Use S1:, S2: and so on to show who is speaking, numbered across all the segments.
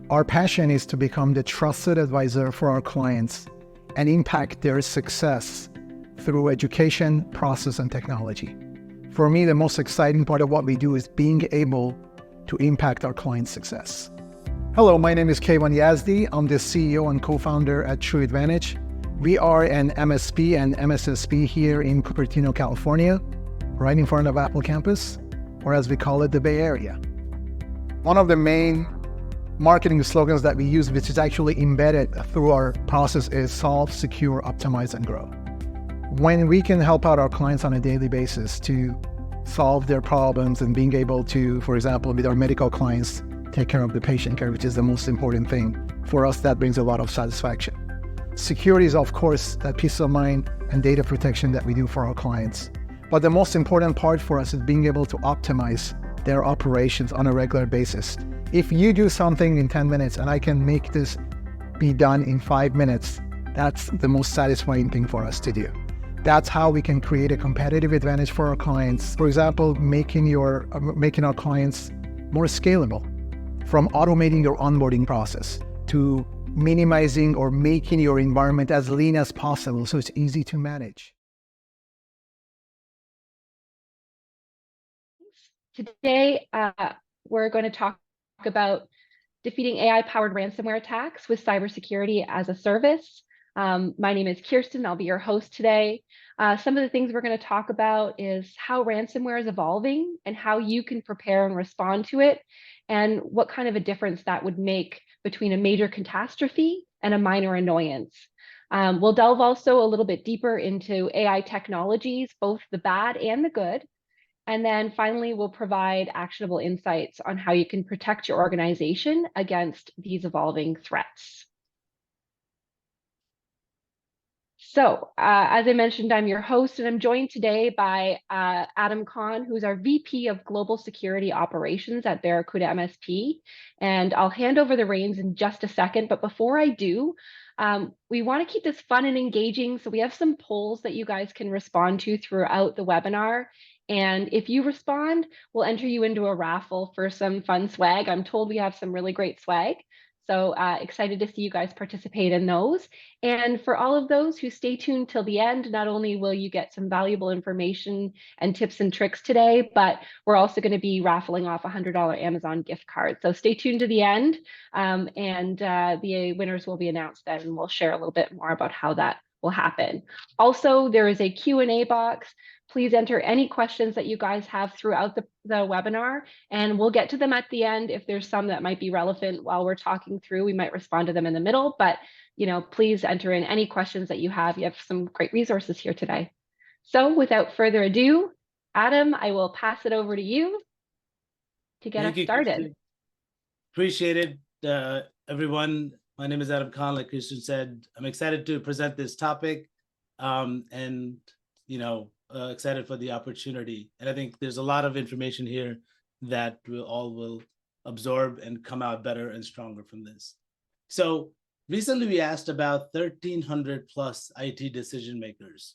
S1: Our passion is to become the trusted advisor for our clients and impact their success through education, process, and technology. For me, the most exciting part of what we do is being able to impact our clients' success. Hello, my name is Kayvan Yazdi. I'm the CEO and co-founder at TruAdvantage. We are an MSP and MSSP here in Cupertino, California, right in front of Apple campus, or as we call it, the Bay Area. One of the main marketing slogans that we use, which is actually embedded through our process, is solve, secure, optimize, and grow. When we can help out our clients on a daily basis to solve their problems and being able to, for example, with our medical clients, take care of the patient care, which is the most important thing for us, that brings a lot of satisfaction. Security is, of course, that peace of mind and data protection that we do for our clients. But the most important part for us is being able to optimize their operations on a regular basis. If you do something in 10 minutes and I can make this be done in 5 minutes, that's the most satisfying thing for us to do. That's how we can create a competitive advantage for our clients. For example, making our clients more scalable, from automating your onboarding process to minimizing or making your environment as lean as possible so it's easy to manage.
S2: Today, we're going to talk about defeating AI-powered ransomware attacks with Cybersecurity-As-A-Service. My name is Kirsten. I'll be your host today. Some of the things we're going to talk about is how ransomware is evolving and how you can prepare and respond to it, and what kind of a difference that would make between a major catastrophe and a minor annoyance. We'll delve also a little bit deeper into AI technologies, both the bad and the good. And then finally, we'll provide actionable insights on how you can protect your organization against these evolving threats. So, as I mentioned, I'm your host, and I'm joined today by Adam Khan, who's our VP of Global Security Operations at Barracuda MSP. And I'll hand over the reins in just a second. But before I do, we want to keep this fun and engaging. So we have some polls that you guys can respond to throughout the webinar. And if you respond, we'll enter you into a raffle for some fun swag. I'm told we have some really great swag. So excited to see you guys participate in those. And for all of those who stay tuned till the end, not only will you get some valuable information and tips and tricks today, but we're also going to be raffling off a $100 Amazon gift card. So stay tuned to the end, and the winners will be announced then, and we'll share a little bit more about how that will happen. Also, there is a Q&A box. Please enter any questions that you guys have throughout the webinar, and we'll get to them at the end. If there's some that might be relevant while we're talking through, we might respond to them in the middle, but please enter in any questions that you have. You have some great resources here today. So without further ado, Adam, I will pass it over to you to get us started.
S3: Kirsten. Appreciate it, everyone. My name is Adam Khan. Like Kirsten said, I'm excited to present this topic, and excited for the opportunity. And I think there's a lot of information here that we all will absorb and come out better and stronger from this. So recently we asked about 1,300 plus IT decision makers.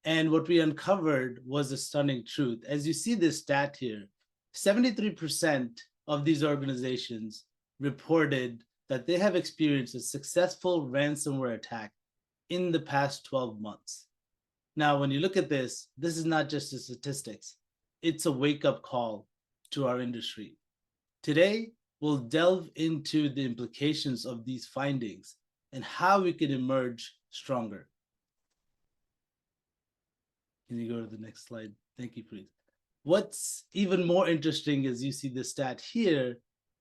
S3: And what we uncovered was a stunning truth. As you see this stat here, 73% of these organizations reported that they have experienced a successful ransomware attack in the past 12 months. Now, when you look at this is not just the statistics. It's a wake-up call to our industry. Today, we'll delve into the implications of these findings and how we can emerge stronger. Can you go to the next slide? Thank you, Preet. What's even more interesting, as you see the stat here,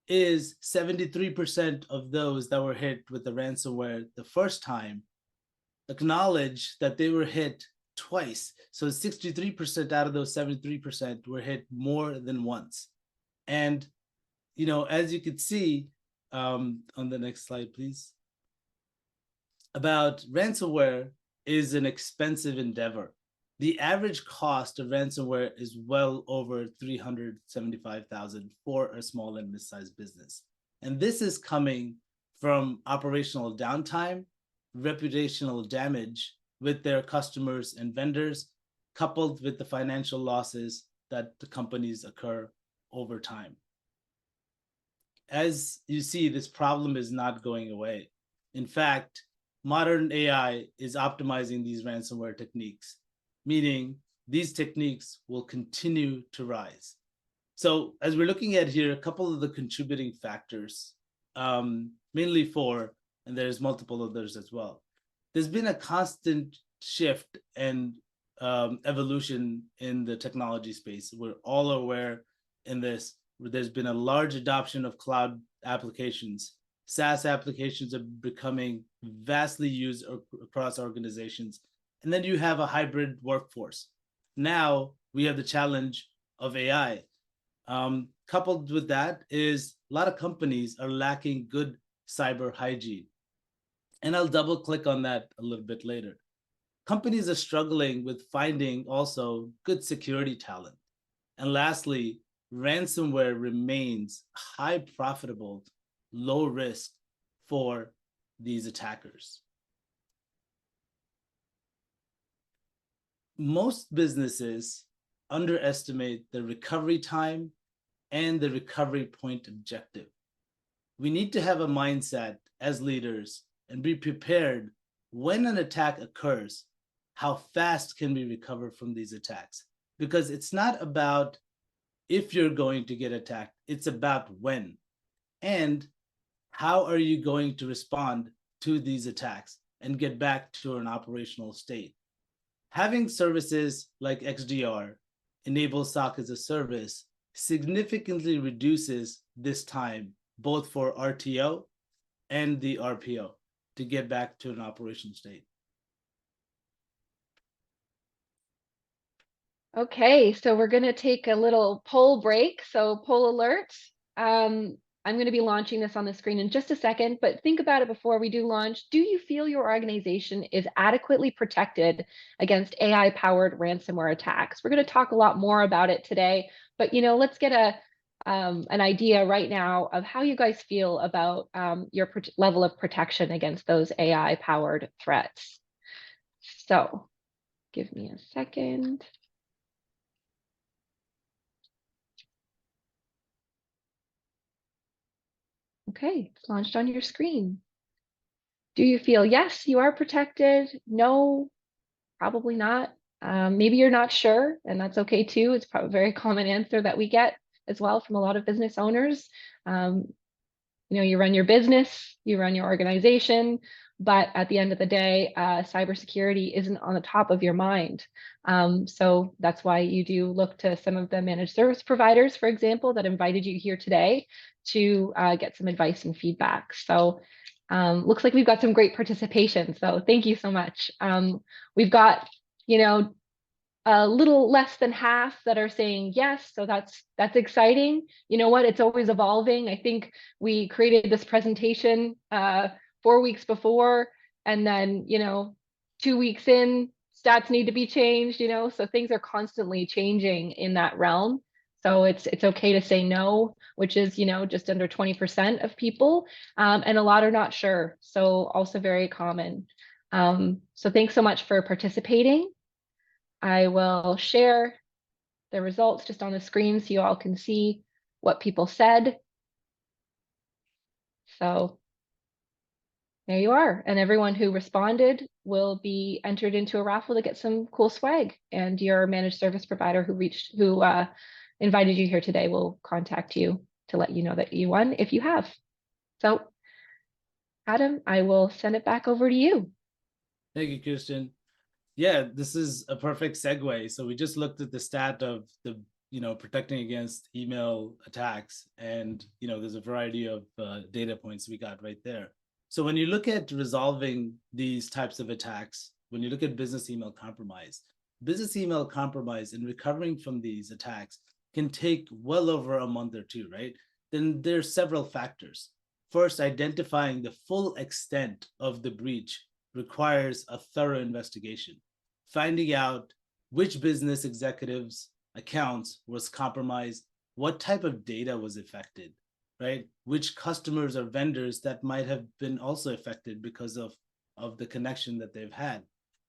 S3: is 73% of those that were hit with the ransomware the first time acknowledge that they were hit twice. So 63% out of those 73% were hit more than once. And, as you can see on the next slide, please, about ransomware is an expensive endeavor. The average cost of ransomware is well over $375,000 for a small and mid-sized business. And this is coming from operational downtime, reputational damage with their customers and vendors, coupled with the financial losses that the companies occur over time. as you see, this problem is not going away. In fact, modern AI is optimizing these ransomware techniques, meaning these techniques will continue to rise. So as we're looking at here, a couple of the contributing factors, mainly four, and there's multiple others as well. There's been a constant shift and evolution in the technology space. We're all aware in this. There's been a large adoption of cloud applications. SaaS applications are becoming vastly used across organizations. And then you have a hybrid workforce. Now we have the challenge of AI. Coupled with that is a lot of companies are lacking good cyber hygiene. And I'll double click on that a little bit later. Companies are struggling with finding also good security talent. And lastly, ransomware remains high profitable, low risk for these attackers. Most businesses underestimate the recovery time and the recovery point objective. We need to have a mindset as leaders and be prepared when an attack occurs, how fast can we recover from these attacks? Because it's not about if you're going to get attacked, it's about when. And how are you going to respond to these attacks and get back to an operational state? Having services like XDR, enable SOC as a service, significantly reduces this time, both for RTO and the RPO, to get back to an operational state.
S2: Okay, so we're going to take a little poll break. So poll alert. I'm going to be launching this on the screen in just a second, but think about it before we do launch. Do you feel your organization is adequately protected against AI-powered ransomware attacks? We're going to talk a lot more about it today, but let's get an idea right now of how you guys feel about your level of protection against those AI-powered threats. So give me a second. Okay, it's launched on your screen. Do you feel yes, you are protected? No, probably not. Maybe you're not sure, and that's okay too. It's probably a very common answer that we get as well from a lot of business owners. You run your business, you run your organization, but at the end of the day, cybersecurity isn't on the top of your mind. So that's why you do look to some of the managed service providers, for example, that invited you here today to get some advice and feedback. So looks like we've got some great participation. So thank you so much. We've got, a little less than half that are saying yes, so that's exciting. You know what? It's always evolving. I think we created this presentation 4 weeks before, and then 2 weeks in, stats need to be changed. So things are constantly changing in that realm. So it's okay to say no, which is just under 20% of people, and a lot are not sure. So also very common. So thanks so much for participating. I will share the results just on the screen so you all can see what people said. So there you are. And everyone who responded will be entered into a raffle to get some cool swag. And your managed service provider who invited you here today will contact you to let you know that you won if you have. So Adam, I will send it back over to you.
S3: Thank you, Kirsten. Yeah, this is a perfect segue. So we just looked at the stat of the, protecting against email attacks, and, there's a variety of data points we got right there. So when you look at resolving these types of attacks, when you look at business email compromise and recovering from these attacks can take well over a month or two, right? Then there's several factors. First, identifying the full extent of the breach requires a thorough investigation. Finding out which business executives' accounts was compromised, what type of data was affected, right? Which customers or vendors that might have been also affected because of the connection that they've had,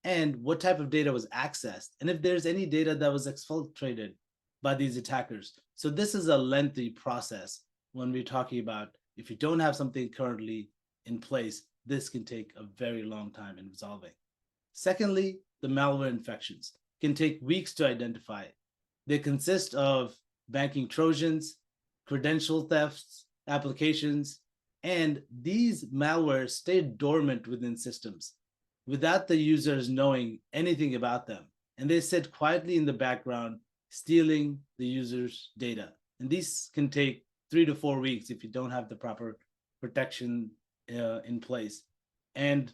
S3: and what type of data was accessed, and if there's any data that was exfiltrated by these attackers. So this is a lengthy process when we're talking about if you don't have something currently in place, this can take a very long time in resolving. Secondly, the malware infections can take weeks to identify. They consist of banking Trojans, credential thefts, applications, and these malwares stay dormant within systems without the users knowing anything about them. And they sit quietly in the background, stealing the user's data. And these can take 3 to 4 weeks if you don't have the proper protection in place. And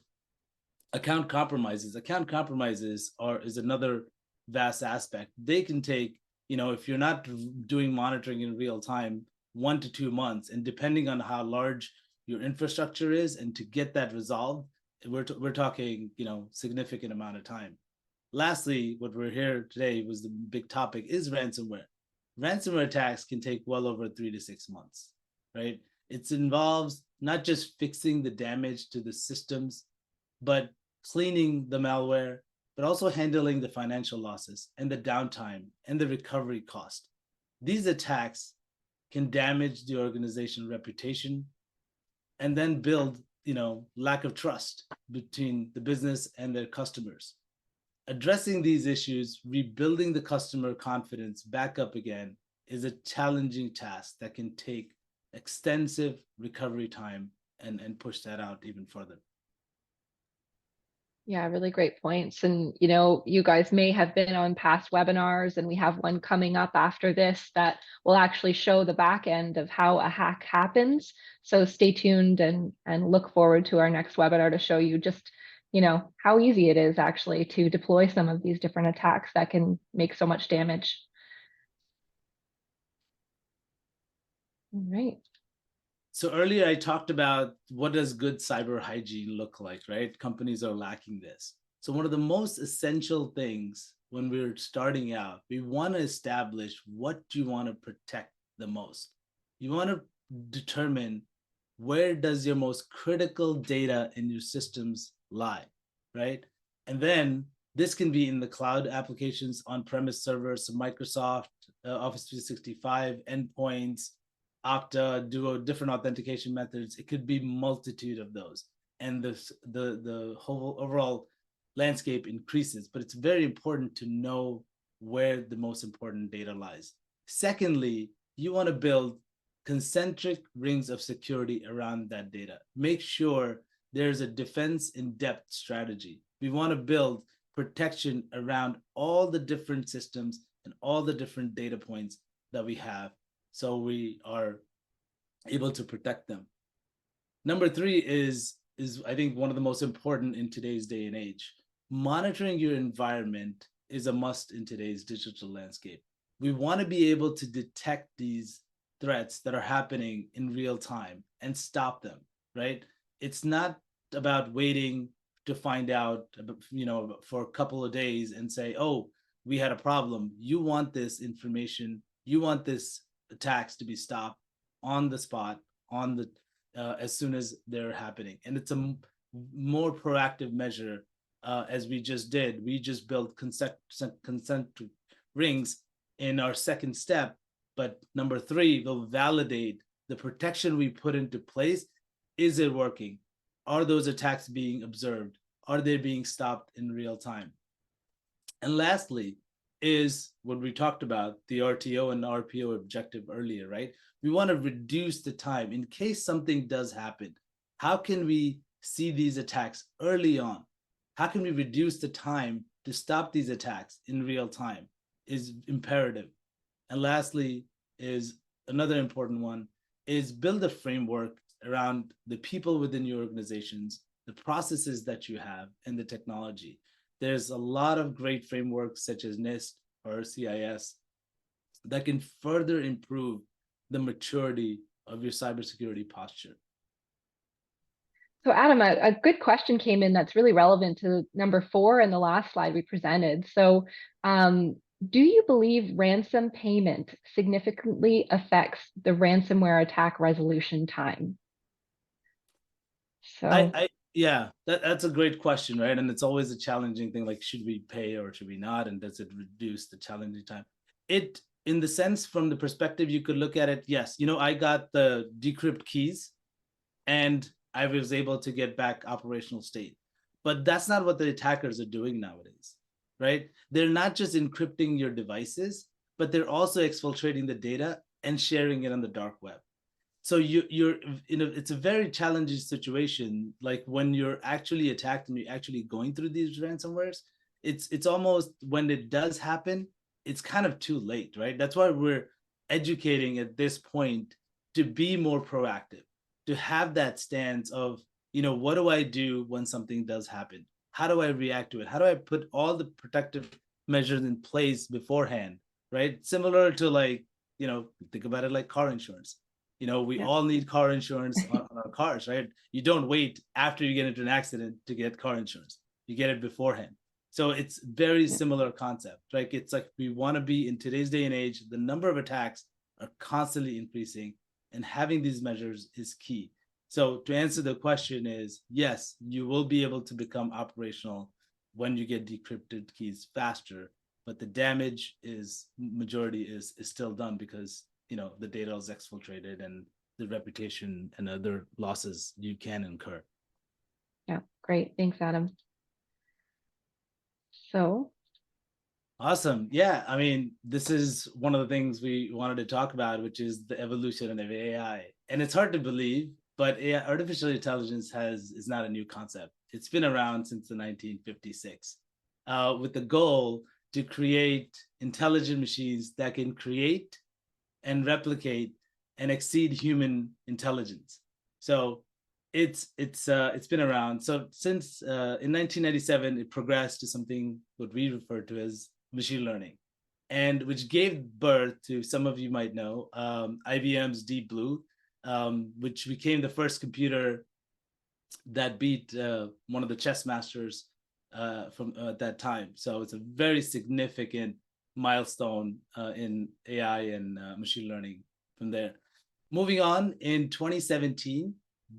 S3: account compromises is another vast aspect. They can take, if you're not doing monitoring in real time, 1 to 2 months, and depending on how large your infrastructure is, and to get that resolved, we're talking, significant amount of time. Lastly, what we're here today was the big topic is ransomware. Ransomware attacks can take well over 3 to 6 months, right? It involves not just fixing the damage to the systems, but cleaning the malware, but also handling the financial losses and the downtime and the recovery cost. These attacks can damage the organization's reputation and then build, lack of trust between the business and their customers. Addressing these issues, rebuilding the customer confidence back up again, is a challenging task that can take extensive recovery time and push that out even further.
S2: Yeah, really great points. And, you guys may have been on past webinars, and we have one coming up after this that will actually show the back end of how a hack happens. So stay tuned and look forward to our next webinar to show you just, how easy it is actually to deploy some of these different attacks that can make so much damage. All right.
S3: So earlier I talked about what does good cyber hygiene look like, right? Companies are lacking this. So one of the most essential things when we're starting out, we want to establish what you want to protect the most. You want to determine where does your most critical data in your systems lie, right? And then this can be in the cloud applications, on-premise servers, so Microsoft, Office 365, endpoints, Okta, Duo, different authentication methods. It could be multitude of those, and the whole overall landscape increases. But it's very important to know where the most important data lies. Secondly, you want to build concentric rings of security around that data. Make sure there's a defense in depth strategy. We want to build protection around all the different systems and all the different data points that we have, so we are able to protect them. Number 3 is I think one of the most important in today's day and age. Monitoring your environment is a must in today's digital landscape. We want to be able to detect these threats that are happening in real time and stop them, right? It's not about waiting to find out, for a couple of days and say, oh, we had a problem. You want this information, you want this attacks to be stopped on the spot, as soon as they're happening. And it's a more proactive measure, as we just did. We just built consent rings in our second step, but number 3 will validate the protection we put into place. Is it working? Are those attacks being observed? Are they being stopped in real time? And lastly is what we talked about, the RTO and RPO objective earlier, right? We want to reduce the time in case something does happen. How can we see these attacks early on? How can we reduce the time to stop these attacks in real time is imperative. And lastly is another important one is build a framework around the people within your organizations, the processes that you have, and the technology. There's a lot of great frameworks such as NIST or CIS that can further improve the maturity of your cybersecurity posture.
S2: So Adam, a good question came in that's really relevant to number 4 and the last slide we presented. So do you believe ransom payment significantly affects the ransomware attack resolution time? So
S3: yeah, that's a great question, right? And it's always a challenging thing, like should we pay or should we not? And does it reduce the challenging time? It in the sense, from the perspective, you could look at it, yes, I got the decrypt keys and I was able to get back operational state. But that's not what the attackers are doing nowadays, right? They're not just encrypting your devices, but they're also exfiltrating the data and sharing it on the dark web. So you're it's a very challenging situation. Like when you're actually attacked and you're actually going through these ransomwares, it's almost, when it does happen, it's kind of too late, right? That's why we're educating at this point to be more proactive, to have that stance of, what do I do when something does happen? How do I react to it? How do I put all the protective measures in place beforehand, right? Similar to, like, think about it like car insurance. We
S2: Yeah.
S3: all need car insurance on our cars, right? You don't wait after you get into an accident to get car insurance. You get it beforehand. So it's very similar concept, right? It's like, we want to be, in today's day and age, the number of attacks are constantly increasing, and having these measures is key. So to answer the question is, yes, you will be able to become operational when you get decrypted keys faster, but the damage majority is still done, because the data is exfiltrated, and the reputation and other losses you can incur.
S2: Yeah, great. Thanks, Adam. So,
S3: Awesome. Yeah, I mean, this is one of the things we wanted to talk about, which is the evolution of AI. And it's hard to believe, but AI, artificial intelligence is not a new concept. It's been around since the 1956, with the goal to create intelligent machines that can create and replicate and exceed human intelligence. So it's been around. So since in 1997, it progressed to something what we refer to as machine learning, and which gave birth to, some of you might know, IBM's Deep Blue, which became the first computer that beat one of the chess masters from that time. So it's a very significant milestone in AI and machine learning from there. Moving on, in 2017,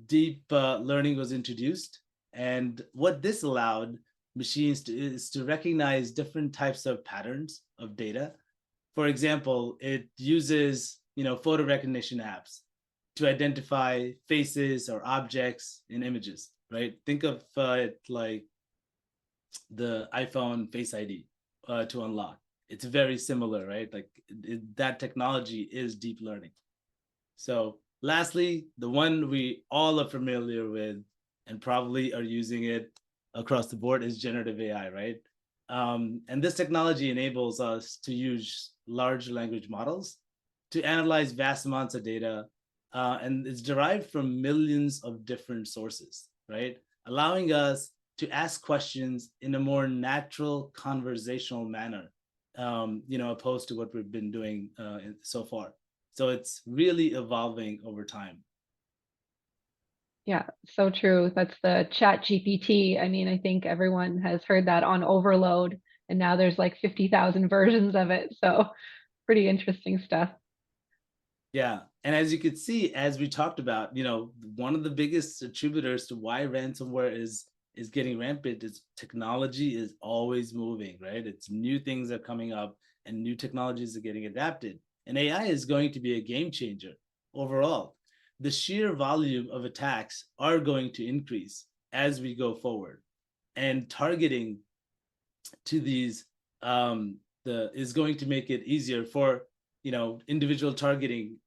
S3: deep learning was introduced. And what this allowed machines is to recognize different types of patterns of data. For example, it uses photo recognition apps to identify faces or objects in images, right? Think of it like the iPhone Face ID to unlock. It's very similar, right? Like that technology is deep learning. So lastly, the one we all are familiar with and probably are using it across the board is generative AI, right? And this technology enables us to use large language models to analyze vast amounts of data, and it's derived from millions of different sources, right? Allowing us to ask questions in a more natural conversational manner, opposed to what we've been doing so far. So it's really evolving over time.
S2: yeah, so true. That's the Chat GPT. I mean, I think everyone has heard that on overload, and now there's like 50,000 versions of it. So pretty interesting stuff.
S3: Yeah. And as you could see, as we talked about, one of the biggest attributors to why ransomware is getting rampant is technology is always moving, right? It's new things are coming up and new technologies are getting adapted. And AI is going to be a game changer overall. The sheer volume of attacks are going to increase as we go forward. And targeting to these is going to make it easier for individual targeting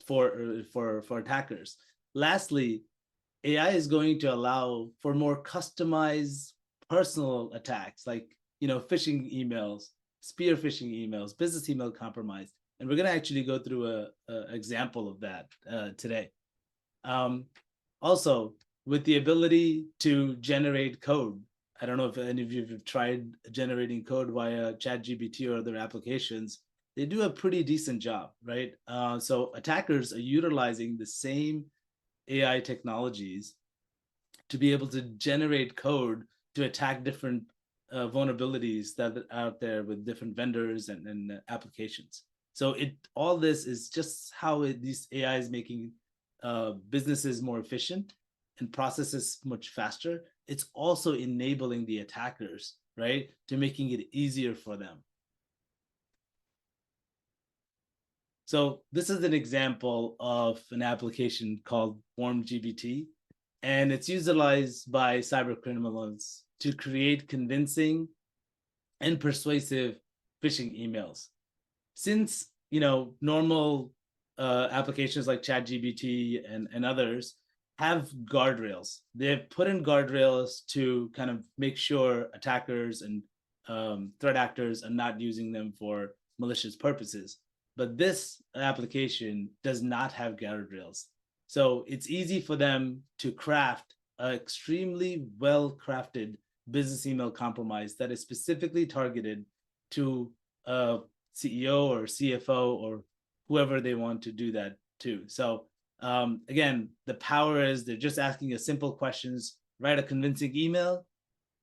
S3: for attackers. Lastly, AI is going to allow for more customized personal attacks, like phishing emails, spear phishing emails, business email compromise, and we're going to actually go through a example of that today. Also, with the ability to generate code. I don't know if any of you have tried generating code via ChatGPT or other applications. They do a pretty decent job, right? So attackers are utilizing the same AI technologies to be able to generate code to attack different vulnerabilities that are out there with different vendors and applications. So all this is just how these AI is making businesses more efficient and processes much faster. It's also enabling the attackers, right, to making it easier for them. So this is an example of an application called WarmGBT, and it's utilized by cyber criminals to create convincing and persuasive phishing emails. Since normal applications like ChatGPT and others have guardrails, they've put in guardrails to kind of make sure attackers and threat actors are not using them for malicious purposes. But this application does not have guardrails. So it's easy for them to craft an extremely well-crafted business email compromise that is specifically targeted to a CEO or CFO or whoever they want to do that to. So again, the power is they're just asking a simple questions, write a convincing email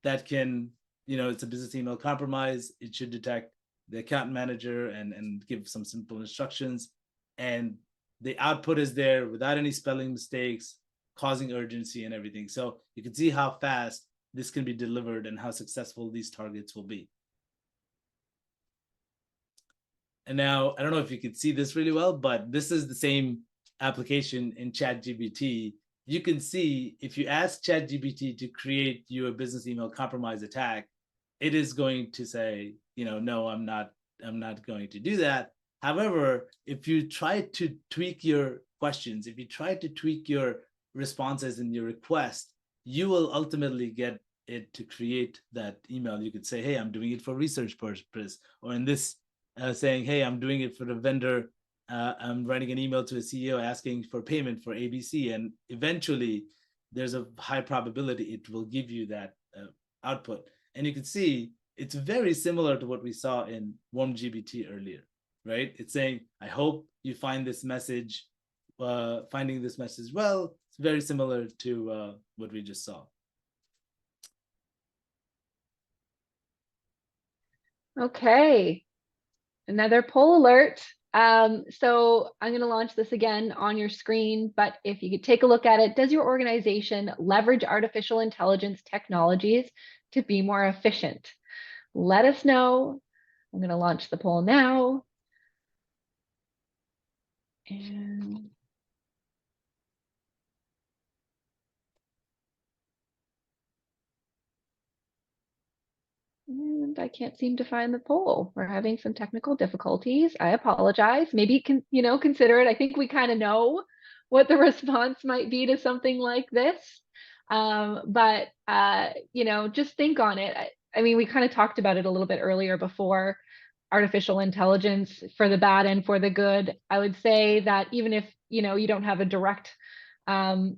S3: that can, it's a business email compromise. It should detect the account manager and give some simple instructions. And the output is there without any spelling mistakes, causing urgency and everything. So you can see how fast this can be delivered and how successful these targets will be. And now, I don't know if you could see this really well, but this is the same application in ChatGPT. You can see if you ask ChatGPT to create you a business email compromise attack, it is going to say, no, I'm not going to do that. However, if you try to tweak your questions, if you try to tweak your responses in your request, you will ultimately get it to create that email. You could say, hey, I'm doing it for research purpose, or in this saying, hey, I'm doing it for the vendor. I'm writing an email to a CEO asking for payment for ABC, and eventually there's a high probability it will give you that output. And you can see it's very similar to what we saw in WarmGBT earlier, right? It's saying, I hope you find this message, finding this message well. It's very similar to what we just saw.
S2: Okay, another poll alert. So I'm going to launch this again on your screen, but if you could take a look at it, does your organization leverage artificial intelligence technologies to be more efficient? Let us know. I'm going to launch the poll now. And I can't seem to find the poll. We're having some technical difficulties. I apologize. Maybe you can, consider it. I think we kind of know what the response might be to something like this. But just think on it. I mean, we kind of talked about it a little bit earlier before, artificial intelligence for the bad and for the good. I would say that even if, you don't have a direct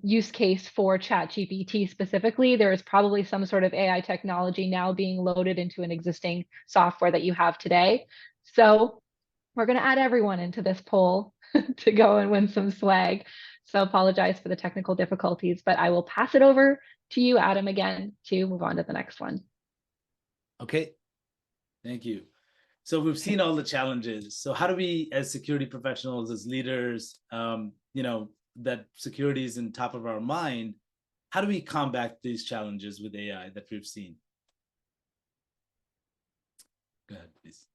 S2: use case for ChatGPT specifically, there is probably some sort of AI technology now being loaded into an existing software that you have today. So we're going to add everyone into this poll to go and win some swag. So apologize for the technical difficulties, but I will pass it over to you, Adam, again, to move on to the next one.
S3: Okay, thank you. So we've seen all the challenges. So how do we, as security professionals, as leaders, that security is in top of our mind, how do we combat these challenges with AI that we've seen? Go ahead, please.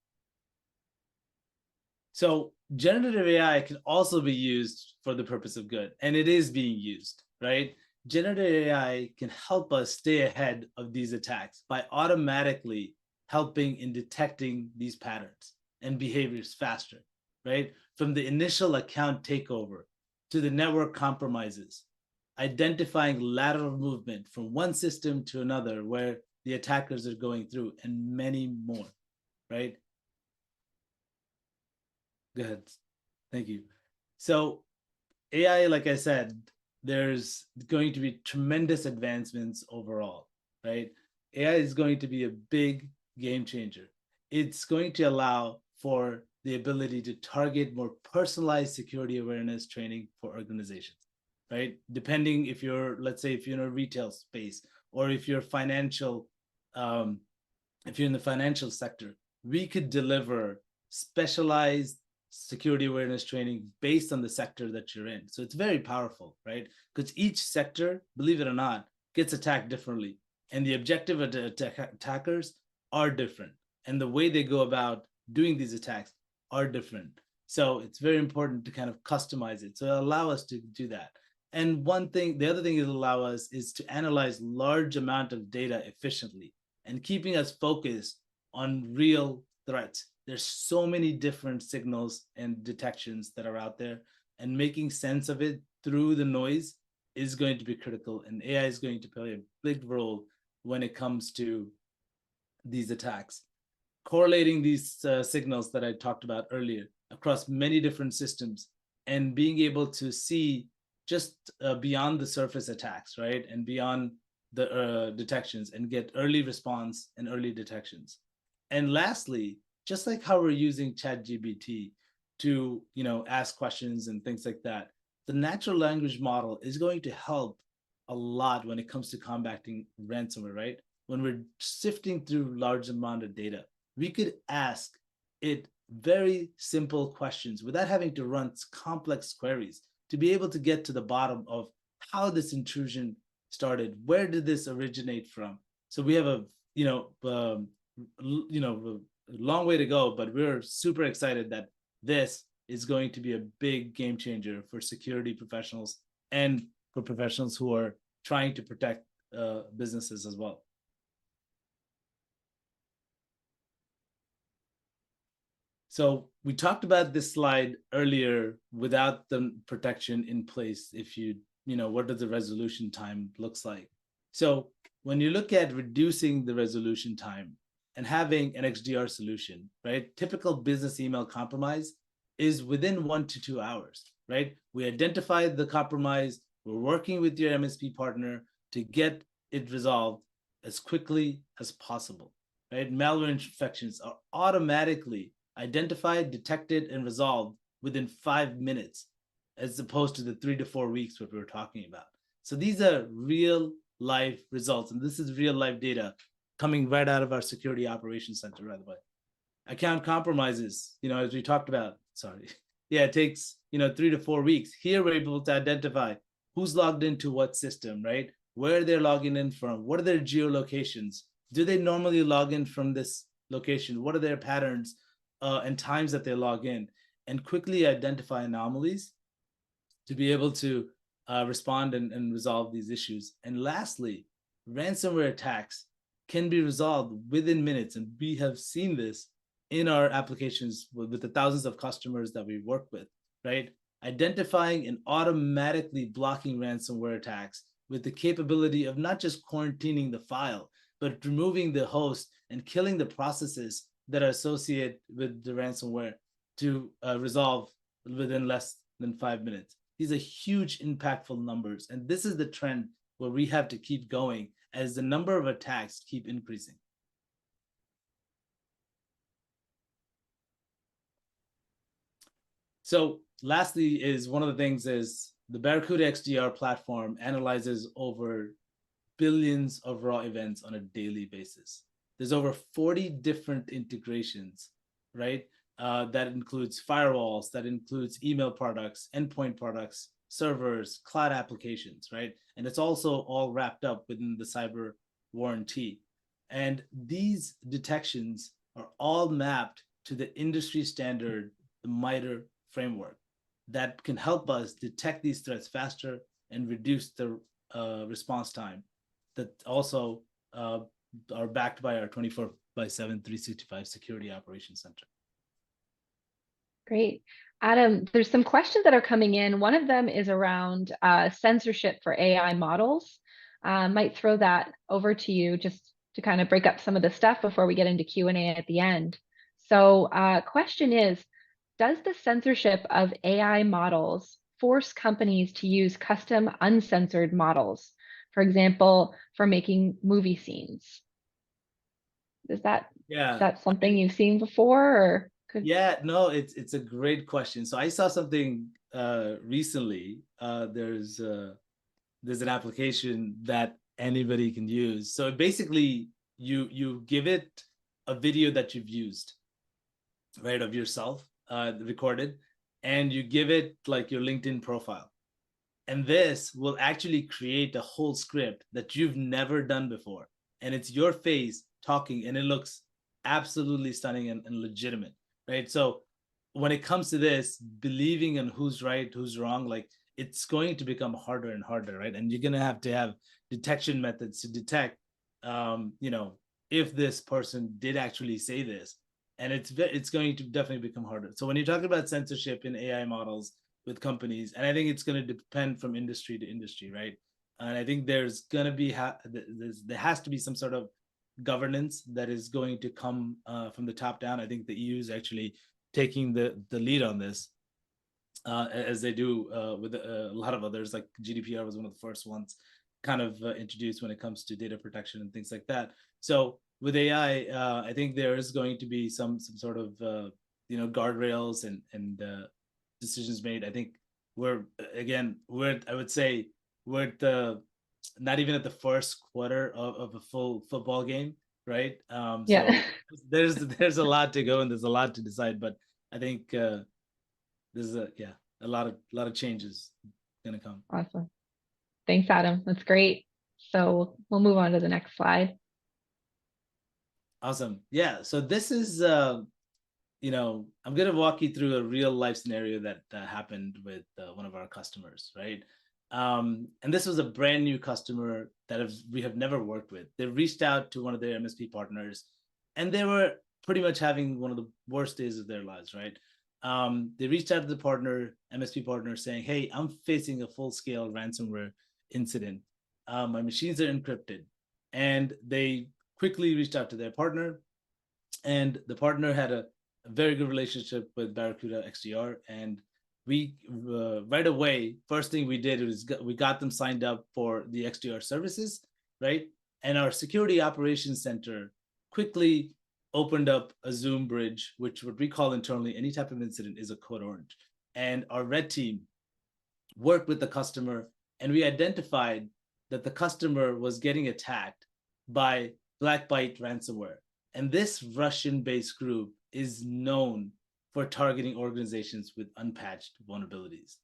S3: So generative AI can also be used for the purpose of good, and it is being used, right? Generative AI can help us stay ahead of these attacks by automatically helping in detecting these patterns and behaviors faster, right? From the initial account takeover to the network compromises, identifying lateral movement from one system to another where the attackers are going through, and many more, right? Go ahead. Thank you. So AI, like I said, there's going to be tremendous advancements overall, right? AI is going to be a big game changer. It's going to allow for the ability to target more personalized security awareness training for organizations, right? Depending if you're, let's say, if you're in a retail space, or if you're financial, if you're in the financial sector, we could deliver specialized security awareness training based on the sector that you're in. So it's very powerful, right? Because each sector, believe it or not, gets attacked differently. And the objective of the attackers are different. And the way they go about doing these attacks are different. So it's very important to kind of customize it. So allow us to do that. And the other thing it'll allow us is to analyze large amount of data efficiently and keeping us focused on real threats. There's so many different signals and detections that are out there, and making sense of it through the noise is going to be critical. And AI is going to play a big role when it comes to these attacks. Correlating these signals that I talked about earlier across many different systems and being able to see just beyond the surface attacks, right? And beyond the detections and get early response and early detections. And lastly, just like how we're using ChatGPT to, ask questions and things like that, the natural language model is going to help a lot when it comes to combating ransomware, right? When we're sifting through large amount of data, we could ask it very simple questions without having to run complex queries to be able to get to the bottom of how this intrusion started. Where did this originate from? So we have a long way to go, but we're super excited that this is going to be a big game changer for security professionals and for professionals who are trying to protect businesses as well. So we talked about this slide earlier without the protection in place. If what does the resolution time looks like? So when you look at reducing the resolution time and having an XDR solution, right? Typical business email compromise is within 1 to 2 hours, right? We identify the compromise. We're working with your MSP partner to get it resolved as quickly as possible, right? Malware infections are automatically identified, detected, and resolved within 5 minutes, as opposed to the 3 to 4 weeks what we were talking about. So these are real life results, and this is real life data coming right out of our security operations center, by the way. Account compromises, as we talked about, it takes 3 to 4 weeks. Here we're able to identify who's logged into what system, right? Where they're logging in from, what are their geolocations? Do they normally log in from this location? What are their patterns and times that they log in? And quickly identify anomalies to be able to respond and resolve these issues. And lastly, ransomware attacks can be resolved within minutes. And we have seen this in our applications with the thousands of customers that we work with, right? Identifying and automatically blocking ransomware attacks with the capability of not just quarantining the file, but removing the host and killing the processes that are associated with the ransomware to resolve within less than 5 minutes. These are huge, impactful numbers. And this is the trend where we have to keep going as the number of attacks keep increasing. So lastly is one of the things is the Barracuda XDR platform analyzes over billions of raw events on a daily basis. There's over 40 different integrations, right? That includes firewalls, that includes email products, endpoint products, servers, cloud applications, right? And it's also all wrapped up within the cyber warranty. And these detections are all mapped to the industry standard, the MITRE framework, that can help us detect these threats faster and reduce the response time, that also are backed by our 24/7, 365 security operations center.
S2: Great. Adam, there's some questions that are coming in. One of them is around censorship for AI models. Might throw that over to you just to kind of break up some of the stuff before we get into Q&A at the end. So question is, does the censorship of AI models force companies to use custom uncensored models, for example, for making movie scenes? Is that something you've seen before, or
S3: Yeah, no, it's a great question. So I saw something recently. There's an application that anybody can use. So basically, you give it a video that you've used, right, of yourself recorded, and you give it like your LinkedIn profile. And this will actually create a whole script that you've never done before. And it's your face talking, and it looks absolutely stunning and legitimate, right? So when it comes to this, believing in who's right, who's wrong, like it's going to become harder and harder, right? And you're going to have detection methods to detect, if this person did actually say this, and it's going to definitely become harder. So when you're talking about censorship in AI models with companies, and I think it's going to depend from industry to industry, right? And I think there's going to be there has to be some sort of governance that is going to come from the top down. I think the EU is actually taking the lead on this, as they do with a lot of others. Like GDPR was one of the first ones kind of introduced when it comes to data protection and things like that. So with AI, I think there is going to be some sort of guardrails and decisions made. I think we're I would say we're at the not even at the first quarter of a full football game, right? So
S2: Yeah.
S3: there's a lot to go and there's a lot to decide, but I think there's a lot of changes gonna come.
S2: Awesome. Thanks, Adam. That's great. So we'll move on to the next slide.
S3: Awesome. Yeah. So this is I'm gonna walk you through a real life scenario that happened with one of our customers, right? And this was a brand new customer that we have never worked with. They reached out to one of their MSP partners, and they were pretty much having one of the worst days of their lives, right? They reached out to the MSP partner, saying, "Hey, I'm facing a full-scale ransomware incident. My machines are encrypted," and they quickly reached out to their partner, and the partner had a very good relationship with Barracuda XDR, and we right away, first thing we did was we got them signed up for the XDR services, right? And our security operations center quickly opened up a Zoom bridge, which what we call internally any type of incident is a code orange. And our red team worked with the customer, and we identified that the customer was getting attacked by Blackbyte ransomware. And this Russian-based group is known for targeting organizations with unpatched vulnerabilities.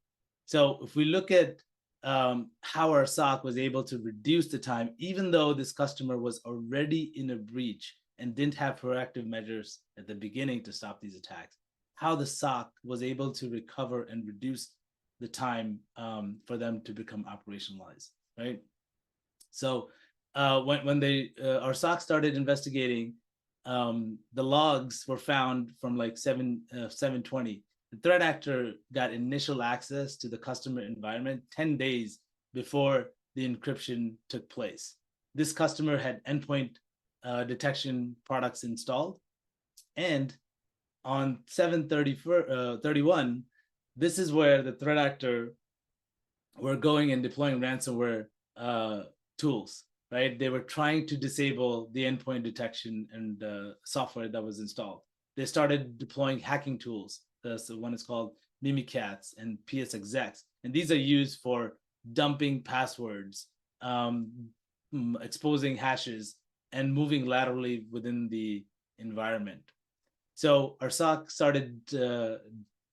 S3: So if we look at how our SOC was able to reduce the time, even though this customer was already in a breach and didn't have proactive measures at the beginning to stop these attacks, how the SOC was able to recover and reduce the time for them to become operationalized, right? So when our SOC started investigating, the logs were found from like 720. The threat actor got initial access to the customer environment 10 days before the encryption took place. This customer had endpoint detection products installed, and on 7/31, this is where the threat actor were going and deploying ransomware tools, right? They were trying to disable the endpoint detection and software that was installed. They started deploying hacking tools. So one is called Mimikatz and PSExecs, and these are used for dumping passwords, exposing hashes, and moving laterally within the environment. So our SOC started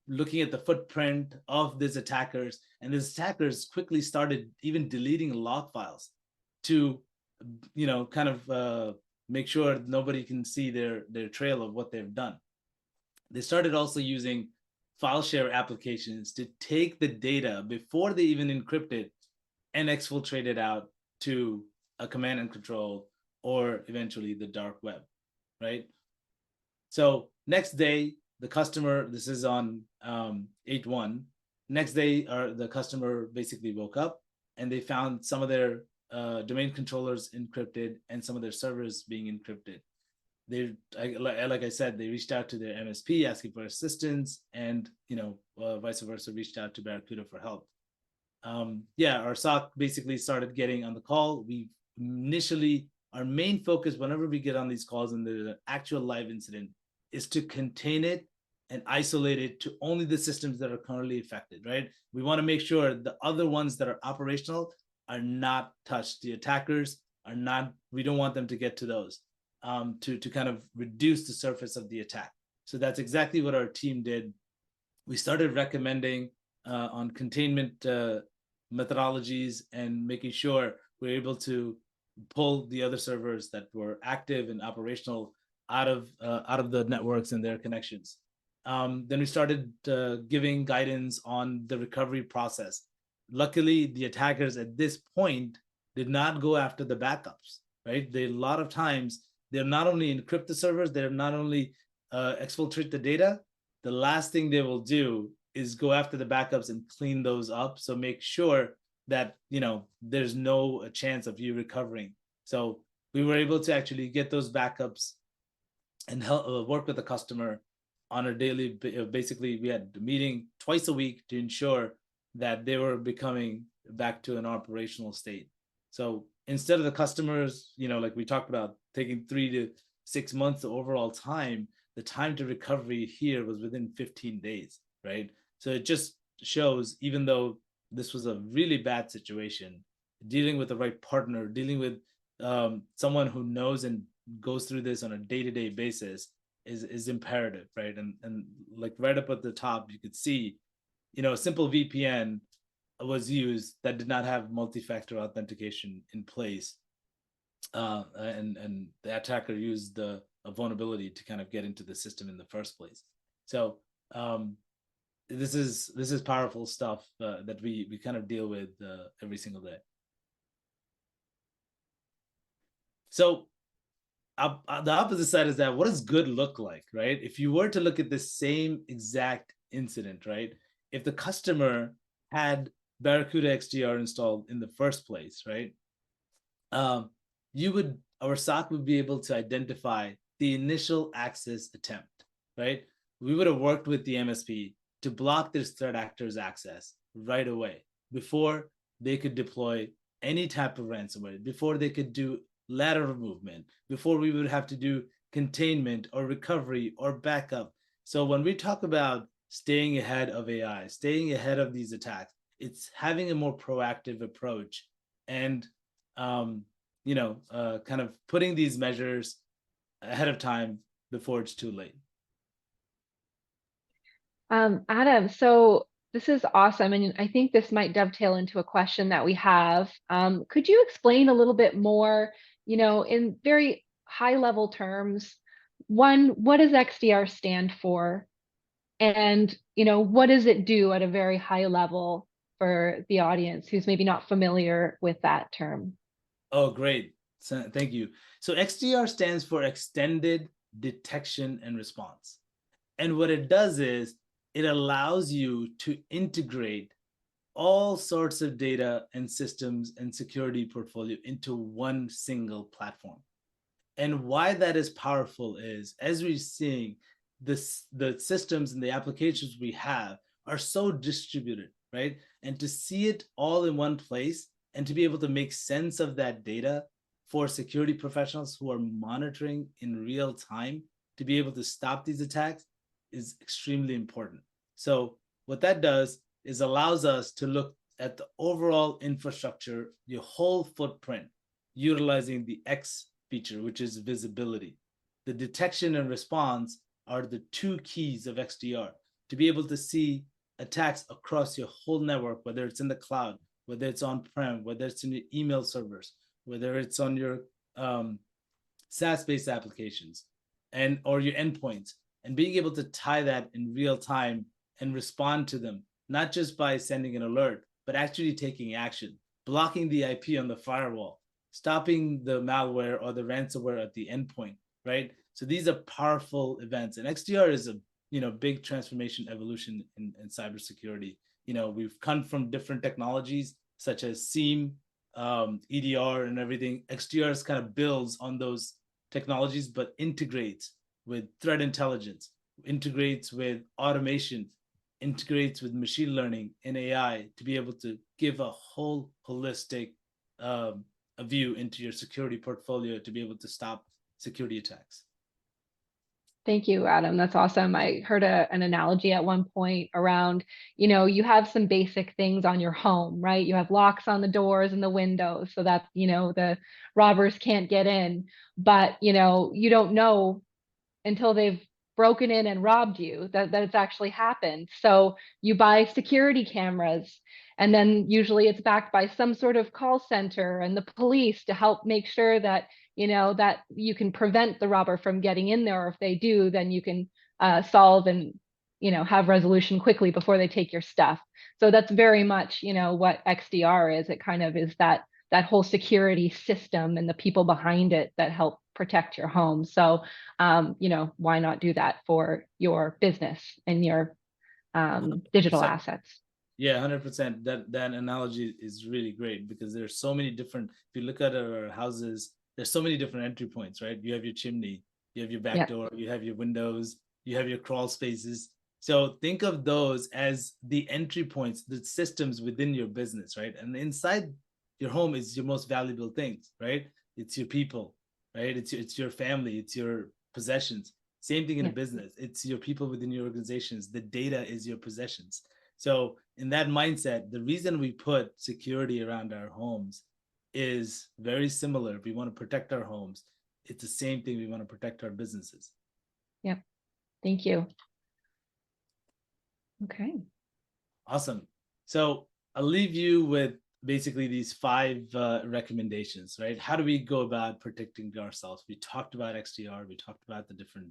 S3: looking at the footprint of these attackers, and these attackers quickly started even deleting log files to, kind of make sure nobody can see their trail of what they've done. They started also using file share applications to take the data before they even encrypt it and exfiltrate it out to a command and control or eventually the dark web, right? So next day, the customer, this is on 8/1, next day, the customer basically woke up and they found some of their domain controllers encrypted and some of their servers being encrypted. Like I said, they reached out to their MSP asking for assistance, and vice versa, reached out to Barracuda for help. Our SOC basically started getting on the call. Our main focus whenever we get on these calls and there's an actual live incident is to contain it and isolate it to only the systems that are currently affected, right? We want to make sure the other ones that are operational are not touched. The attackers are not, we don't want them to get to those, to kind of reduce the surface of the attack. So that's exactly what our team did. We started recommending on containment methodologies and making sure we're able to pull the other servers that were active and operational out of the networks and their connections. Then we started giving guidance on the recovery process. Luckily, the attackers at this point did not go after the backups, right? They, a lot of times, they're not only encrypt the servers, they're not only exfiltrate the data. The last thing they will do is go after the backups and clean those up. So make sure that, you know, there's no chance of you recovering. So we were able to actually get those backups and help work with the customer on a daily. Basically, we had a meeting twice a week to ensure that they were becoming back to an operational state. So instead of the customers, you know, like we talked about, taking 3 to 6 months, the overall time, the time to recovery here was within 15 days, right? So it just shows, even though this was a really bad situation, dealing with the right partner, dealing with someone who knows and goes through this on a day-to-day basis is imperative, right? And like right up at the top, you could see, you know, a simple VPN was used that did not have multi-factor authentication in place, and the attacker used the vulnerability to kind of get into the system in the first place. So this is powerful stuff that we kind of deal with every single day. So the opposite side is that, what does good look like, right? If you were to look at the same exact incident, right? If the customer had Barracuda XDR installed in the first place, right? Our SOC would be able to identify the initial access attempt, right? We would have worked with the MSP to block this threat actor's access right away before they could deploy any type of ransomware, before they could do lateral movement, before we would have to do containment or recovery or backup. So when we talk about staying ahead of AI, staying ahead of these attacks, it's having a more proactive approach and kind of putting these measures ahead of time before it's too late.
S2: Adam, so this is awesome. And I think this might dovetail into a question that we have. Could you explain a little bit more, you know, in very high level terms, one, what does XDR stand for? And, you know, what does it do at a very high level for the audience who's maybe not familiar with that term?
S3: Oh, great. Thank you. So XDR stands for Extended Detection and Response. And what it does is it allows you to integrate all sorts of data and systems and security portfolio into one single platform. And why that is powerful is, as we're seeing, the systems and the applications we have are so distributed, right? And to see it all in one place and to be able to make sense of that data for security professionals who are monitoring in real time to be able to stop these attacks is extremely important. So what that does is allows us to look at the overall infrastructure, your whole footprint, utilizing the X feature, which is visibility. The detection and response are the two keys of XDR, to be able to see attacks across your whole network, whether it's in the cloud, whether it's on-prem, whether it's in your email servers, whether it's on your SaaS-based applications or your endpoints, and being able to tie that in real time and respond to them, not just by sending an alert, but actually taking action, blocking the IP on the firewall, stopping the malware or the ransomware at the endpoint, right? So these are powerful events, and XDR is a big transformation evolution in cybersecurity. We've come from different technologies such as SIEM, EDR, and everything. XDR kind of builds on those technologies, but integrates with threat intelligence, integrates with automation, integrates with machine learning and AI to be able to give a whole holistic a view into your security portfolio to be able to stop security attacks.
S2: Thank you, Adam. That's awesome. I heard an analogy at one point around, you have some basic things on your home, right? You have locks on the doors and the windows so that, the robbers can't get in. But, you don't know until they've broken in and robbed you that it's actually happened. So you buy security cameras, and then usually it's backed by some sort of call center and the police to help make sure that that you can prevent the robber from getting in there, or if they do, then you can solve and have resolution quickly before they take your stuff. So that's very much, what XDR is. It kind of is that whole security system and the people behind it that help protect your home. So, why not do that for your business and your digital assets?
S3: Yeah, 100%. That analogy is really great because there's so many different. If you look at our houses, there's so many different entry points, right? You have your chimney, you have your back door, you have your windows, you have your crawl spaces. So think of those as the entry points, the systems within your business, right? And inside your home is your most valuable things, right? It's your people, right? It's your family, it's your possessions. Same thing in a business. It's your people within your organizations. The data is your possessions. So in that mindset, the reason we put security around our homes is very similar. If we want to protect our homes, it's the same thing we want to protect our businesses.
S2: Yep. Thank you. Okay.
S3: Awesome. So I'll leave you with basically these 5 recommendations, right? How do we go about protecting ourselves? We talked about XDR. We talked about the different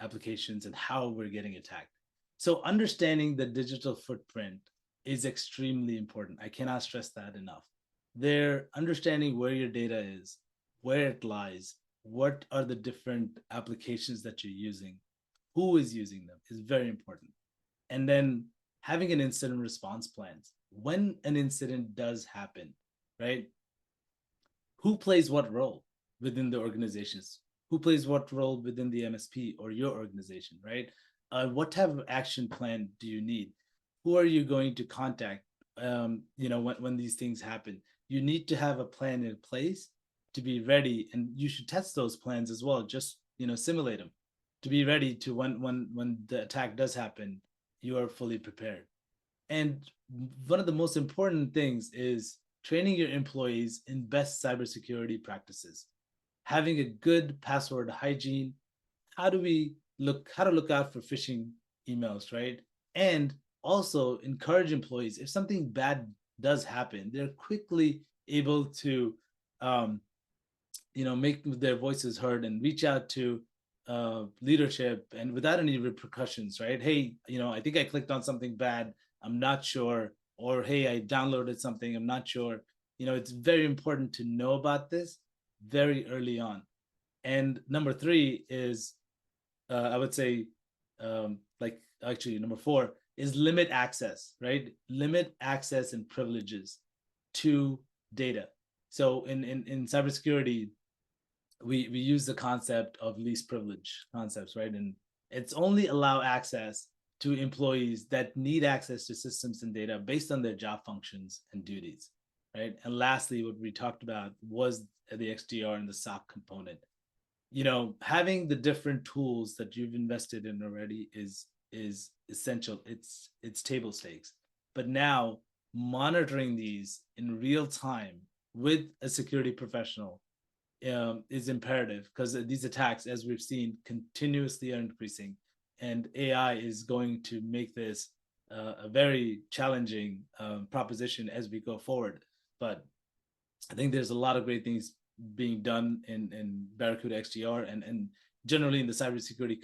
S3: applications and how we're getting attacked. So understanding the digital footprint is extremely important. I cannot stress that enough. They're understanding where your data is, where it lies, what are the different applications that you're using, who is using them is very important. And then having an incident response plans. When an incident does happen, right? Who plays what role within the organizations? Who plays what role within the MSP or your organization, right? What type of action plan do you need? Who are you going to contact? When these things happen, you need to have a plan in place to be ready, and you should test those plans as well. Just simulate them to be ready to when the attack does happen, you are fully prepared. And one of the most important things is training your employees in best cybersecurity practices, having a good password hygiene. How to look out for phishing emails, right? And also encourage employees, if something bad does happen, they're quickly able to make their voices heard and reach out to leadership and without any repercussions, right? Hey, I think I clicked on something bad, I'm not sure. Or hey, I downloaded something, I'm not sure. It's very important to know about this very early on. And number 3 is I would say number 4 is limit access, right? Limit access and privileges to data. So in cybersecurity, we use the concept of least privilege concepts, right? And it's only allow access to employees that need access to systems and data based on their job functions and duties, right? And lastly, what we talked about was the XDR and the SOC component. Having the different tools that you've invested in already is essential. It's table stakes. But now monitoring these in real time with a security professional is imperative, because these attacks, as we've seen, continuously are increasing, and AI is going to make this a very challenging proposition as we go forward. But I think there's a lot of great things being done in Barracuda XDR and generally in the cybersecurity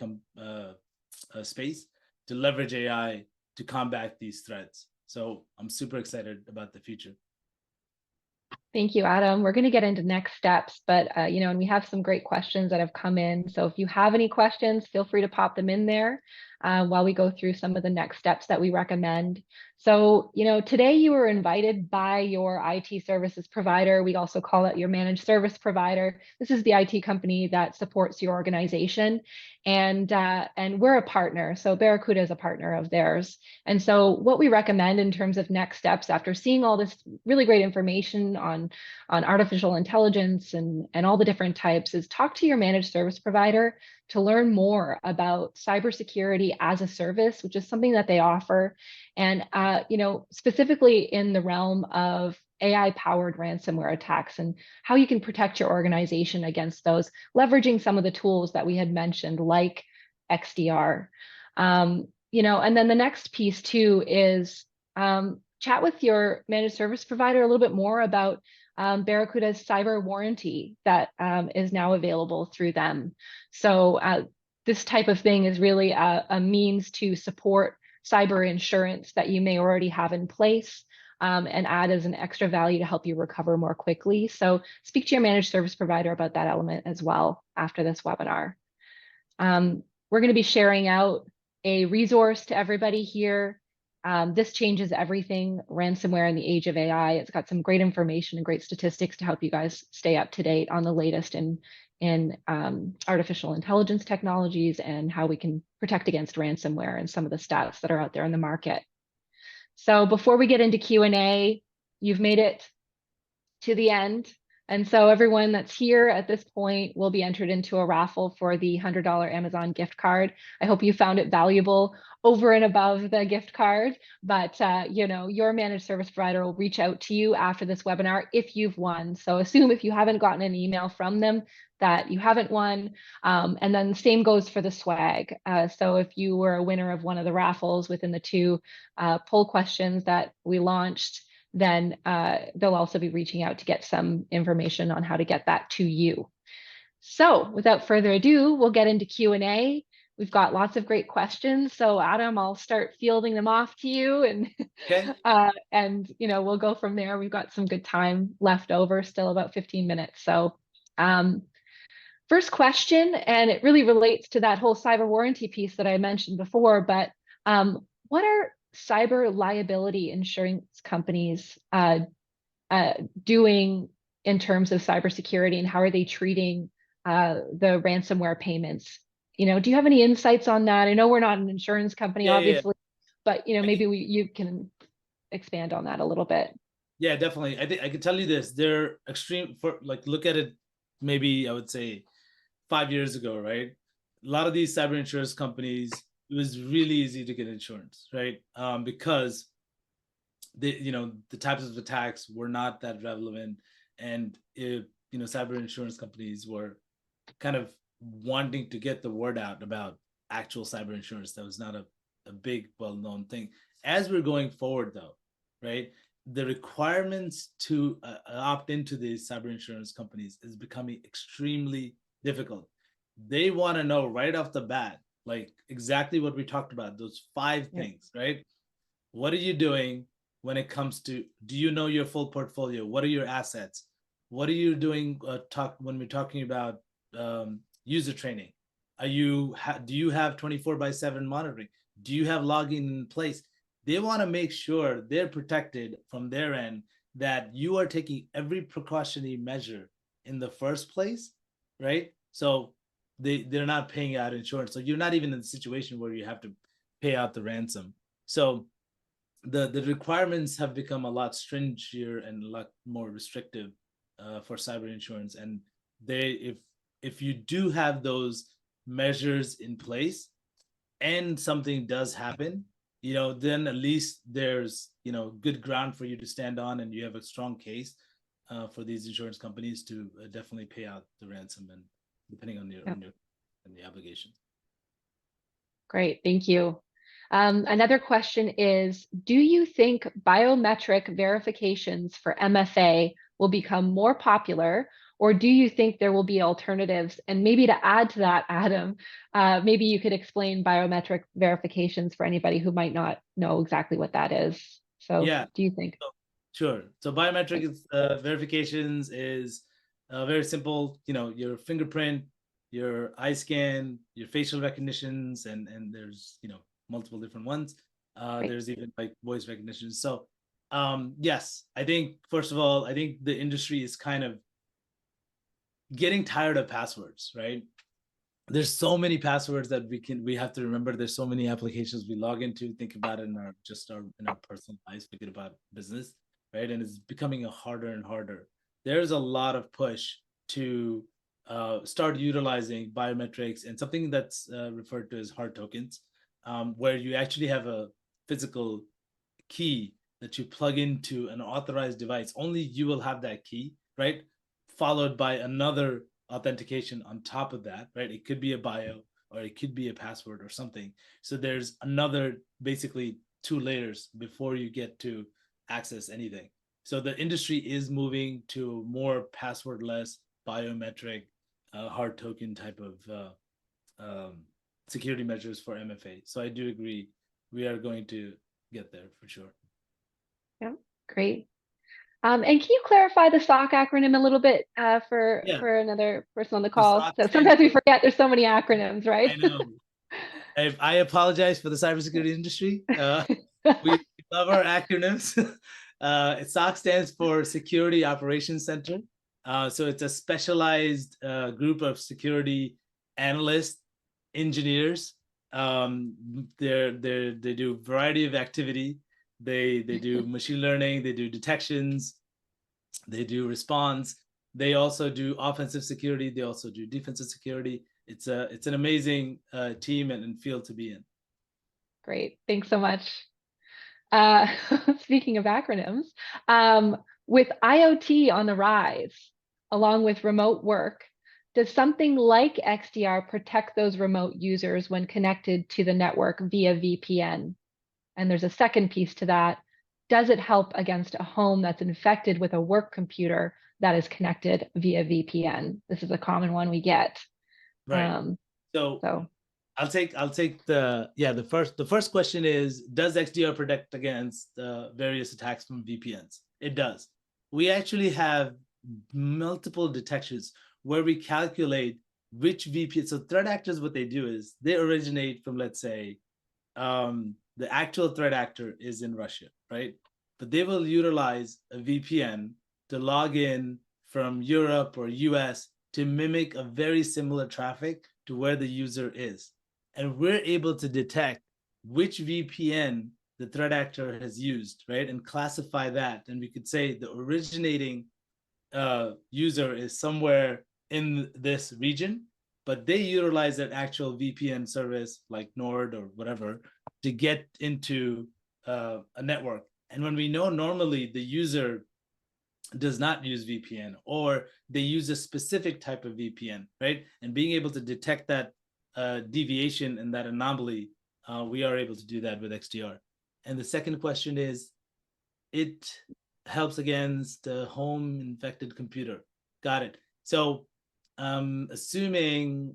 S3: space to leverage AI to combat these threats. So I'm super excited about the future.
S2: Thank you, Adam. We're going to get into next steps, but and we have some great questions that have come in. So if you have any questions, feel free to pop them in there while we go through some of the next steps that we recommend. So, today you were invited by your IT services provider. We also call it your managed service provider. This is the IT company that supports your organization, and we're a partner. So Barracuda is a partner of theirs. And so what we recommend in terms of next steps after seeing all this really great information on artificial intelligence and all the different types is talk to your managed service provider to learn more about Cybersecurity-As-A-Service, which is something that they offer. And, specifically in the realm of AI-powered ransomware attacks and how you can protect your organization against those, leveraging some of the tools that we had mentioned, like XDR. And then the next piece too is chat with your managed service provider a little bit more about Barracuda's cyber warranty that is now available through them. So this type of thing is really a means to support cyber insurance that you may already have in place, and add as an extra value to help you recover more quickly. So speak to your managed service provider about that element as well after this webinar. We're going to be sharing out a resource to everybody here. This changes everything, ransomware in the age of AI. It's got some great information and great statistics to help you guys stay up to date on the latest in artificial intelligence technologies and how we can protect against ransomware and some of the stats that are out there in the market. So before we get into Q&A, you've made it to the end. And so everyone that's here at this point will be entered into a raffle for the $100 Amazon gift card. I hope you found it valuable over and above the gift card, but your managed service provider will reach out to you after this webinar if you've won. So assume if you haven't gotten an email from them that you haven't won. And then the same goes for the swag. So if you were a winner of one of the raffles within the two poll questions that we launched, then they'll also be reaching out to get some information on how to get that to you. So without further ado, we'll get into Q&A. We've got lots of great questions. So Adam, I'll start fielding them off to you, and
S3: Okay.
S2: we'll go from there. We've got some good time left over, still about 15 minutes. So first question, and it really relates to that whole cyber warranty piece that I mentioned before, but what are cyber liability insurance companies doing in terms of cybersecurity, and how are they treating the ransomware payments? Do you have any insights on that? I know we're not an insurance company, obviously, but maybe you can expand on that a little bit.
S3: Yeah, definitely. I think I can tell you this: they're extreme. Look at it. Maybe I would say 5 years ago, right? A lot of these cyber insurance companies, it was really easy to get insurance, right? Because the types of attacks were not that relevant, and cyber insurance companies were kind of wanting to get the word out about actual cyber insurance. That was not a big, well-known thing. As we're going forward, though, right, the requirements to opt into these cyber insurance companies is becoming extremely difficult. They want to know right off the bat, like exactly what we talked about, those 5 things, right? What are you doing when it comes to, do you know your full portfolio? What are your assets? What are you doing when we're talking about user training? Do you have 24/7 monitoring? Do you have logging in place? They want to make sure they're protected from their end, that you are taking every precautionary measure in the first place, right? So they're not paying out insurance. So you're not even in the situation where you have to pay out the ransom. So the requirements have become a lot stringent and a lot more restrictive for cyber insurance. And if you do have those measures in place and something does happen, then at least there's good ground for you to stand on, and you have a strong case for these insurance companies to definitely pay out the ransom, and depending on the obligation.
S2: Great, thank you. Another question is, do you think biometric verifications for MFA will become more popular, or do you think there will be alternatives? And maybe to add to that, Adam, maybe you could explain biometric verifications for anybody who might not know exactly what that is. So do you think?
S3: Sure. So biometric verifications is very simple. Your fingerprint, your eye scan, your facial recognitions, and there's multiple different ones. There's even like voice recognition. So yes, I think first of all, I think the industry is kind of getting tired of passwords, right? There's so many passwords that we have to remember. There's so many applications we log into, think about it in our personal lives, forget about business, right? And it's becoming harder and harder. There's a lot of push to start utilizing biometrics and something that's referred to as hard tokens, where you actually have a physical key that you plug into an authorized device. Only you will have that key, right? Followed by another authentication on top of that, right? It could be a bio, or it could be a password or something. So there's another, basically 2 layers before you get to access anything. So the industry is moving to more passwordless, biometric, hard token type of security measures for MFA. So I do agree we are going to get there for sure.
S2: Yeah, great. And can you clarify the SOC acronym a little bit for
S3: Yeah,
S2: another person on the
S3: the
S2: call?
S3: SOC
S2: So
S3: stands
S2: sometimes we
S3: for,
S2: forget there's so many acronyms, right?
S3: I know. I apologize for the cybersecurity industry. We love our acronyms. SOC stands for Security Operations Center. So it's a specialized group of security analysts, engineers. They do a variety of activity. They do machine learning. They do detections. They do response. They also do offensive security. They also do defensive security. It's an amazing team and field to be in.
S2: Great, thanks so much. Speaking of acronyms, with IoT on the rise, along with remote work, does something like XDR protect those remote users when connected to the network via VPN? And there's a second piece to that. Does it help against a home that's infected with a work computer that is connected via VPN? This is a common one we get.
S3: Right. So I'll take the first question is, does XDR protect against various attacks from VPNs? It does. We actually have multiple detections where we calculate which VPN. So threat actors, what they do is they originate from, let's say, the actual threat actor is in Russia, right? But they will utilize a VPN to log in from Europe or US to mimic a very similar traffic to where the user is. And we're able to detect which VPN the threat actor has used, right? And classify that. And we could say the originating user is somewhere in this region, but they utilize an actual VPN service like Nord or whatever to get into a network. And when we know normally the user does not use VPN, or they use a specific type of VPN, right? And being able to detect that deviation and that anomaly, we are able to do that with XDR. And the second question is, it helps against the home infected computer. Got it. So assuming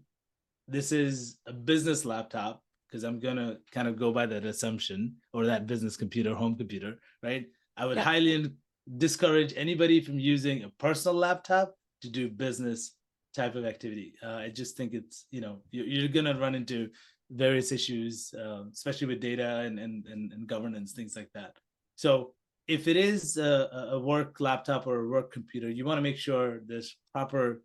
S3: this is a business laptop, because I'm going to kind of go by that assumption, or that business computer, home computer, right? I would highly discourage anybody from using a personal laptop to do business type of activity. I just think it's, you're going to run into various issues, especially with data and governance, things like that. So if it is a work laptop or a work computer, you want to make sure there's proper,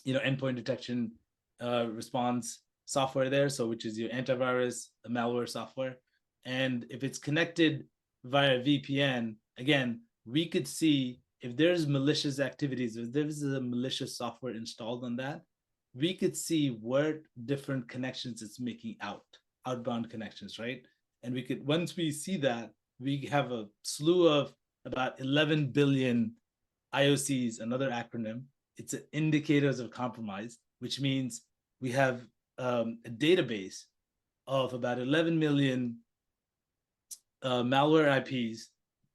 S3: endpoint detection response software there. So which is your antivirus, malware software. And if it's connected via VPN, again, we could see if there's malicious activities, if there's a malicious software installed on that, we could see what different connections it's making outbound connections, right? And we could, once we see that, we have a slew of about 11 billion IOCs, another acronym. It's indicators of compromise, which means we have a database of about 11 million malware IPs,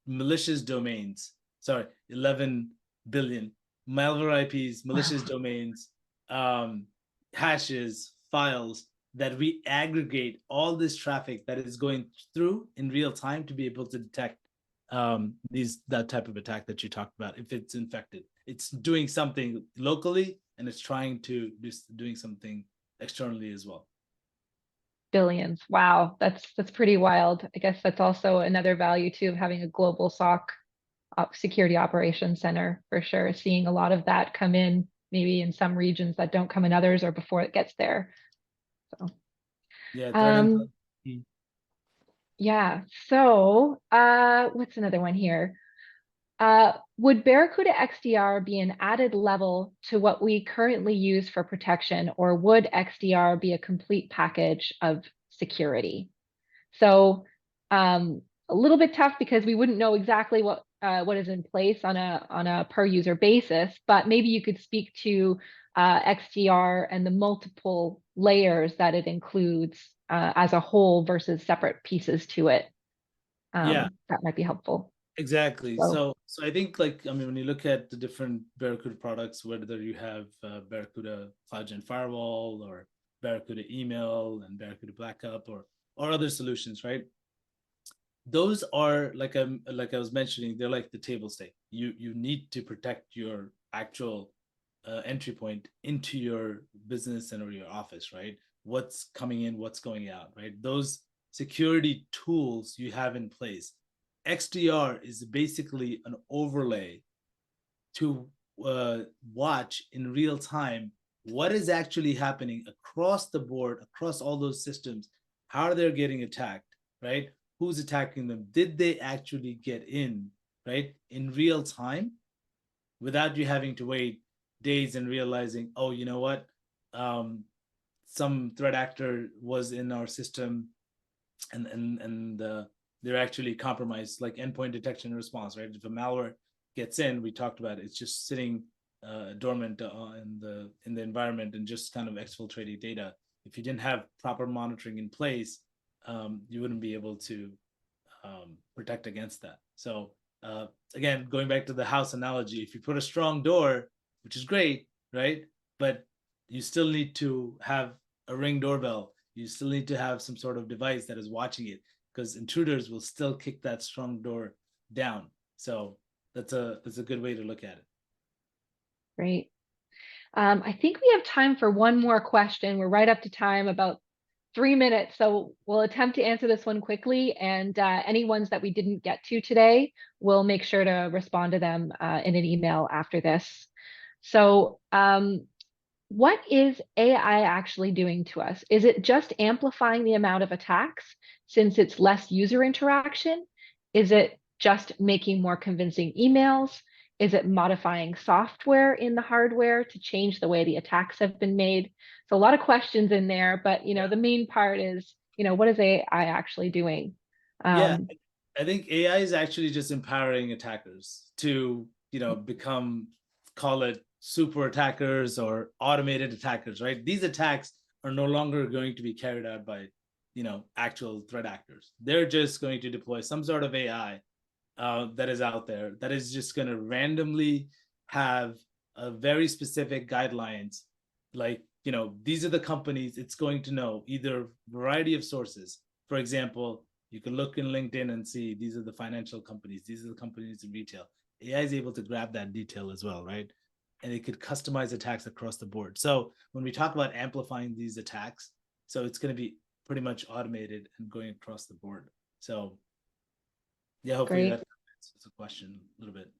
S3: malicious domains. 11 billion malware IPs, malicious domains, hashes, files, that we aggregate all this traffic that is going through in real time to be able to detect that type of attack that you talked about. If it's infected, it's doing something locally and it's trying to doing something externally as well.
S2: Billions. Wow, that's pretty wild. I guess that's also another value too of having a global SOC security operations center, for sure. Seeing a lot of that come in, maybe in some regions that don't come in others, or before it gets there. So yeah. So what's another one here? Would Barracuda XDR be an added level to what we currently use for protection, or would XDR be a complete package of security? So a little bit tough because we wouldn't know exactly what is in place on a per user basis, but maybe you could speak to XDR and the multiple layers that it includes as a whole versus separate pieces to it. That might be helpful.
S3: Exactly. So I think, when you look at the different Barracuda products, whether you have Barracuda CloudGen Firewall or Barracuda email and Barracuda backup or other solutions, right? Those are like I was mentioning, they're like the table stake. You need to protect your actual entry point into your business and or your office, right? What's coming in, what's going out, right? Those security tools you have in place. XDR is basically an overlay to watch in real time what is actually happening across the board, across all those systems, how they're getting attacked, right? Who's attacking them? Did they actually get in, right? In real time without you having to wait days and realizing, oh, you know what? Some threat actor was in our system and they're actually compromised, like endpoint detection and response, right? If a malware gets in, we talked about it, it's just sitting dormant in the environment and just kind of exfiltrating data. If you didn't have proper monitoring in place, you wouldn't be able to protect against that. So again, going back to the house analogy, if you put a strong door, which is great, right? But you still need to have a Ring doorbell. You still need to have some sort of device that is watching it, because intruders will still kick that strong door down. So that's a good way to look at it.
S2: Great. I think we have time for one more question. We're right up to time, about 3 minutes. So we'll attempt to answer this one quickly. And any ones that we didn't get to today, we'll make sure to respond to them in an email after this. So what is AI actually doing to us? Is it just amplifying the amount of attacks since it's less user interaction? Is it just making more convincing emails? Is it modifying software in the hardware to change the way the attacks have been made? So a lot of questions in there, but the main part is, what is AI actually doing?
S3: Yeah, I think AI is actually just empowering attackers to, become, call it super attackers or automated attackers, right? These attacks are no longer going to be carried out by, actual threat actors. They're just going to deploy some sort of AI that is out there that is just going to randomly have a very specific guidelines, like, these are the companies it's going to know, either variety of sources. For example, you can look in LinkedIn and see these are the financial companies, these are the companies in retail. AI is able to grab that detail as well, right? And it could customize attacks across the board. So when we talk about amplifying these attacks, so it's going to be pretty much automated and going across the board. So yeah, hopefully that answers the question a little bit.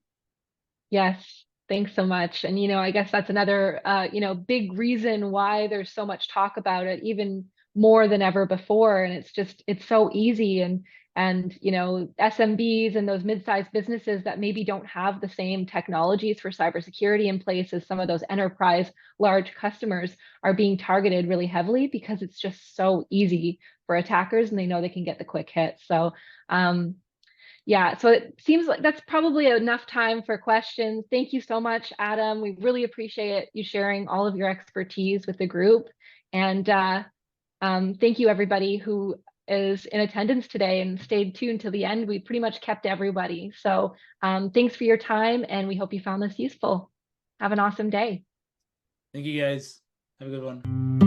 S2: Yes, thanks so much. And I guess that's another big reason why there's so much talk about it, even more than ever before. And it's so easy, and SMBs and those mid-sized businesses that maybe don't have the same technologies for cybersecurity in place as some of those enterprise large customers are being targeted really heavily because it's just so easy for attackers and they know they can get the quick hit. So yeah, so it seems like that's probably enough time for questions. Thank you so much, Adam. We really appreciate you sharing all of your expertise with the group. And thank you, everybody who is in attendance today and stayed tuned to the end. We pretty much kept everybody. So thanks for your time, and we hope you found this useful. Have an awesome day.
S3: Thank you, guys. Have a good one.